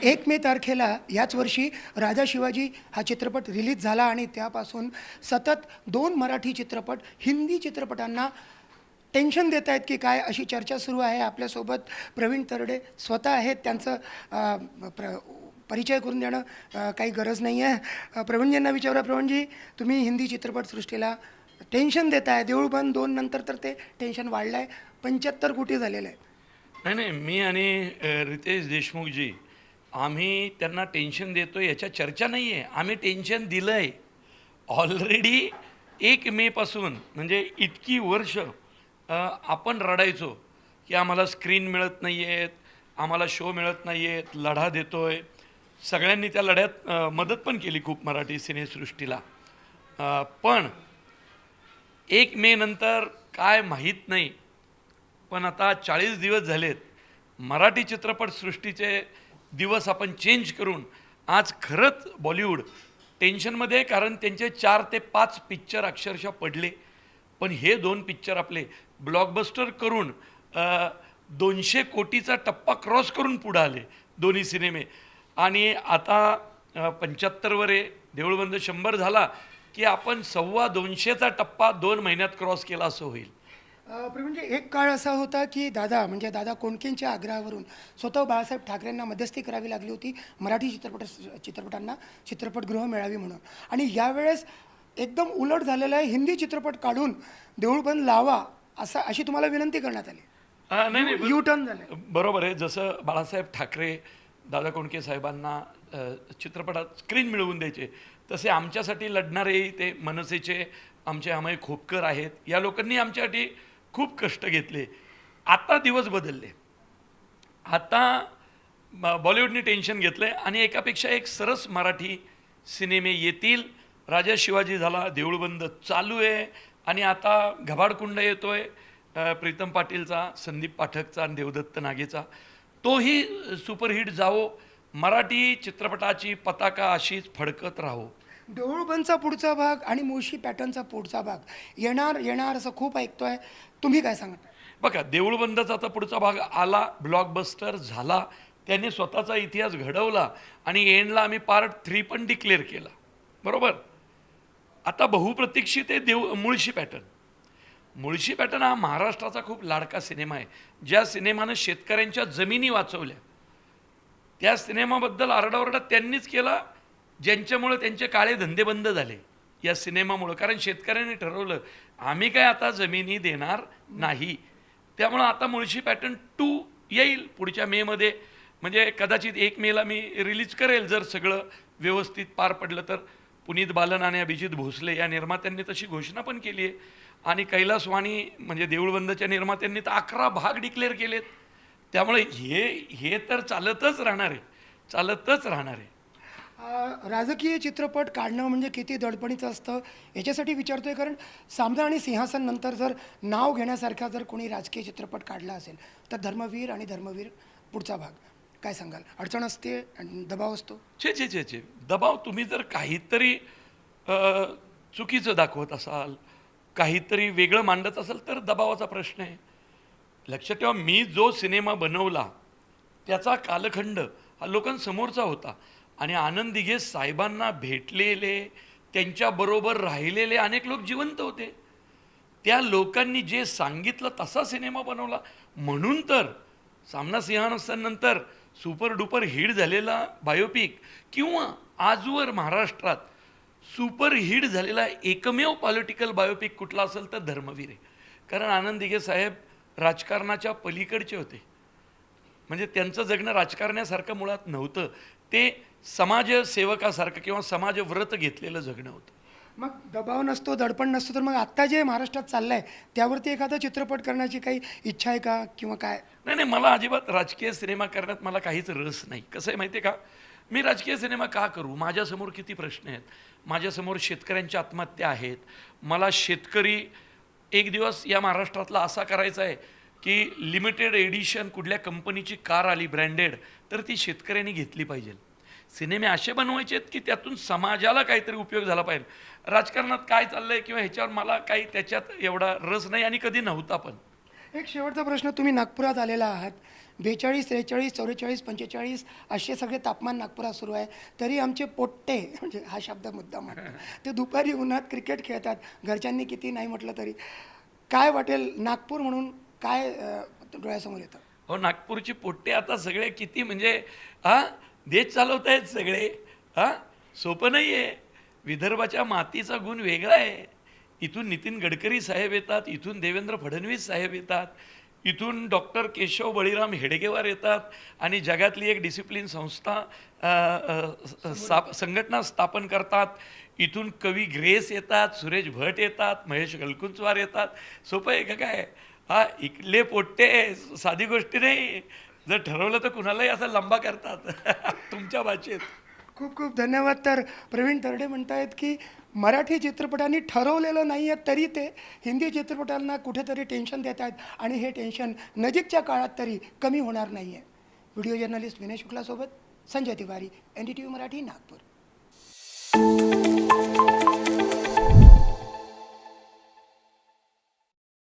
1 मे तारखेला याच वर्षी राजा शिवाजी हा चित्रपट रिलीज झाला आणि त्यापासून सतत 2 मराठी चित्रपट हिंदी चित्रपटांना टेन्शन देत आहेत की काय अशी चर्चा सुरू आहे. आपल्यासोबत प्रवीण तरडे स्वतः आहेत. त्यांचं परिचय करून देणं काही गरज नाही आहे. प्रवीणजींना विचारा. प्रवीणजी, तुम्ही हिंदी चित्रपटसृष्टीला टेन्शन देत आहे. देऊळ बंद 2 नंतर तर ते टेन्शन वाढलं आहे. 75 कोटी झालेलं आहे. नाही नाही, मी आणि रितेश देशमुखजी आम्ही त्यांना टेन्शन देतो याच्या चर्चा नाही आहे. आम्ही टेन्शन दिलं आहे ऑलरेडी. 1 मेपासून म्हणजे इतकी वर्ष आपण रडायचो की आम्हाला स्क्रीन मिळत नाही आहेत, आम्हाला शो मिळत नाही आहेत, लढा देतो आहे. सगळ्यांनी त्या लढ्यात मदत पण केली खूप मराठी सिनेसृष्टीला. पण 1 मे नंतर काय माहीत नाही. पण आता 40 दिवस झालेत. मराठी चित्रपटसृष्टीचे दिवस आपण चेंज करून आज खरंच बॉलिवूड टेन्शनमध्ये आहे. कारण त्यांचे 4 ते 5 पिक्चर अक्षरशः पडले. पण हे 2 पिक्चर आपले ब्लॉकबस्टर करून 200 कोटीचा टप्पा क्रॉस करून पुढे आले दोन्ही सिनेमे. आणि आता 75वर आहे. देऊळबंद 100 झाला की आपण 225चा टप्पा 2 महिन्यात क्रॉस केला असं होईल. म्हणजे एक काळ असा होता की दादा कोंडकेंच्या आग्रहावरून स्वतः बाळासाहेब ठाकरेंना मध्यस्थी करावी लागली होती मराठी चित्रपटांना चित्रपटगृह मिळावी म्हणून. आणि यावेळेस एकदम उलट झालेलं आहे. हिंदी चित्रपट काढून देऊळ बंद लावा अशी तुम्हाला विनंती करण्यात आली. नाही नाही, यू टर्न झालं. बरोबर आहे. जसं बाळासाहेब ठाकरे दादा कोंडके साहेबांना चित्रपटात स्क्रीन मिळवून द्यायचे, तसे आमच्यासाठी लढणारे ते मनसेचे आमचे अमय खोपकर आहेत. या लोकांनी आमच्यासाठी खूप कष्ट घेतले. आता दिवस बदलले. आता बॉलिवूडने टेन्शन घेतलं आहे आणि एकापेक्षा एक सरस मराठी सिनेमे येतील. राजा शिवाजी झाला, देऊळबंद चालू आहे आणि आता घबाडकुंड येतो आहे प्रीतम पाटीलचा, संदीप पाठकचा आणि देवदत्त नागेचा. तोही सुपरहिट जावो. मराठी चित्रपटाची पताका अशीच फडकत राहो. देऊळबंदचा पुढचा भाग आणि मुळशी पॅटर्नचा पुढचा भाग येणार असं खूप ऐकतोय. तुम्ही काय सांगता? बघा, देऊळबंदचा आता पुढचा भाग आला, ब्लॉकबस्टर झाला, त्याने स्वतःचा इतिहास घडवला आणि एंडला आम्ही पार्ट 3 पण डिक्लेअर केला. बरोबर. आता बहुप्रतीक्षित आहे मुळशी पॅटर्न. मुळशी पॅटर्न हा महाराष्ट्राचा खूप लाडका सिनेमा आहे. ज्या सिनेमानं शेतकऱ्यांच्या जमिनी वाचवल्या, त्या सिनेमाबद्दल आरडाओरडा त्यांनीच केला ज्यांच्यामुळं त्यांचे काळे धंदे बंद झाले या सिनेमामुळं. कारण शेतकऱ्यांनी ठरवलं आम्ही काय आता जमिनी देणार नाही. त्यामुळं आता मुळशी पॅटर्न 2 येईल पुढच्या मेमध्ये. म्हणजे कदाचित 1 मेला मी रिलीज करेल जर सगळं व्यवस्थित पार पडलं तर. पुनीत बालन आणि अभिजित भोसले या निर्मात्यांनी तशी घोषणा पण केली आहे. आणि कैलास वाणी म्हणजे देऊळबंदच्या निर्मात्यांनी तर 11 भाग डिक्लेअर केलेत. त्यामुळे हे तर चालतच राहणार आहे, चालतच राहणार आहे. राजकीय चित्रपट काढणं म्हणजे किती दडपणीचं असतं याच्यासाठी विचारतोय. कारण सामना आणि सिंहासन नंतर जर नाव घेण्यासारखा जर कोणी राजकीय चित्रपट काढला असेल तर धर्मवीर आणि धर्मवीर पुढचा भाग. काय सांगाल? अडचण असते आणि दबाव असतो. छे दबाव. तुम्ही जर काहीतरी चुकीचं दाखवत असाल, काहीतरी वेगळं मांडत असाल तर दबावाचा प्रश्न आहे. लक्षात ठेवा, मी जो सिनेमा बनवला त्याचा कालखंड हा लोकांसमोरचा होता. आणि आनंद दिघे साहेबांना भेटलेले, त्यांच्याबरोबर राहिलेले अनेक लोक जिवंत होते. त्या लोकांनी जे सांगितलं तसा सिनेमा बनवला. म्हणून तर सामना सिंहासनानंतर सुपर डुपर हिट झालेला बायोपिक किंवा आजवर महाराष्ट्रात सुपर हिट झालेला एकमेव पॉलिटिकल बायोपिक कुठला असेल तर धर्मवीर आहे. कारण आनंद दिघे साहेब राजकारणाच्या पलीकडचे होते. म्हणजे त्यांचं जगणं राजकारण्यासारखं मुळात नव्हतं. ते समाजसेवकासारखं किंवा समाजव्रत घेतलेलं जगणं होतं. मग दबाव नसतो, दडपण नसतो, तर मग आत्ता जे महाराष्ट्रात चाललं आहे त्यावरती एखादा चित्रपट करण्याची काही इच्छा आहे का किंवा काय? नाही, मला अजिबात राजकीय सिनेमा करण्यात मला काहीच रस नाही. कसं आहे माहिती आहे का, मी राजकीय सिनेमा का करू? माझ्यासमोर किती प्रश्न आहेत. माझ्यासमोर शेतकऱ्यांच्या आत्महत्या आहेत. मला शेतकरी एक दिवस या महाराष्ट्रातला असा करायचा आहे की लिमिटेड एडिशन कुठल्या कंपनीची कार आली ब्रँडेड तर ती शेतकऱ्यांनी घेतली पाहिजे. सिनेमे असे बनवायचे आहेत की त्यातून समाजाला काहीतरी उपयोग झाला पाहिजे. राजकारणात काय चाललं आहे किंवा ह्याच्यावर मला काही त्याच्यात एवढा रस नाही आणि कधी नव्हता पण. एक शेवटचा प्रश्न. तुम्ही नागपुरात आलेला आहात. 42, 43, 44, 45 असे सगळे तापमान नागपुरात सुरू आहे, तरी आमचे पोट्टे म्हणजे हा शब्द मुद्दा म्हणतो ते दुपारी उन्हात क्रिकेट खेळतात, घरच्यांनी किती नाही म्हटलं तरी. काय वाटेल नागपूर म्हणून काय डोळ्यासमोर येतं? हो, नागपूरची पोट्टे आता सगळे किती म्हणजे देश चालवत आहेत सगळे. सोपं नाही आहे. विदर्भाच्या मातीचा गुण वेगळा आहे. इथून नितीन गडकरी साहेब येतात, इथून देवेंद्र फडणवीस साहेब येतात, इथून डॉक्टर केशव बळीराम हेडगेवार येतात आणि जगातली एक डिसिप्लिन संस्था संघटना स्थापन करतात. इथून कवी ग्रेस येतात, सुरेश भट येतात, महेश गलकुंचवार येतात. सोपं आहे का काय? इकडले पोट्टे साधी गोष्टी नाही. जर ठरवलं तर कुणालाही असं लंबा करतात तुमच्या भाषेत. खूप खूप धन्यवाद. तर प्रवीण तरडे म्हणतायत की मराठी चित्रपटांनी ठरवलेलं नाही आहे तरी ते हिंदी चित्रपटांना कुठेतरी टेन्शन देत आहेत आणि हे टेन्शन नजीकच्या काळात तरी कमी होणार नाही आहे. व्हिडिओ जर्नलिस्ट विनय शुक्लासोबत संजय तिवारी, NDTV मराठी, नागपूर.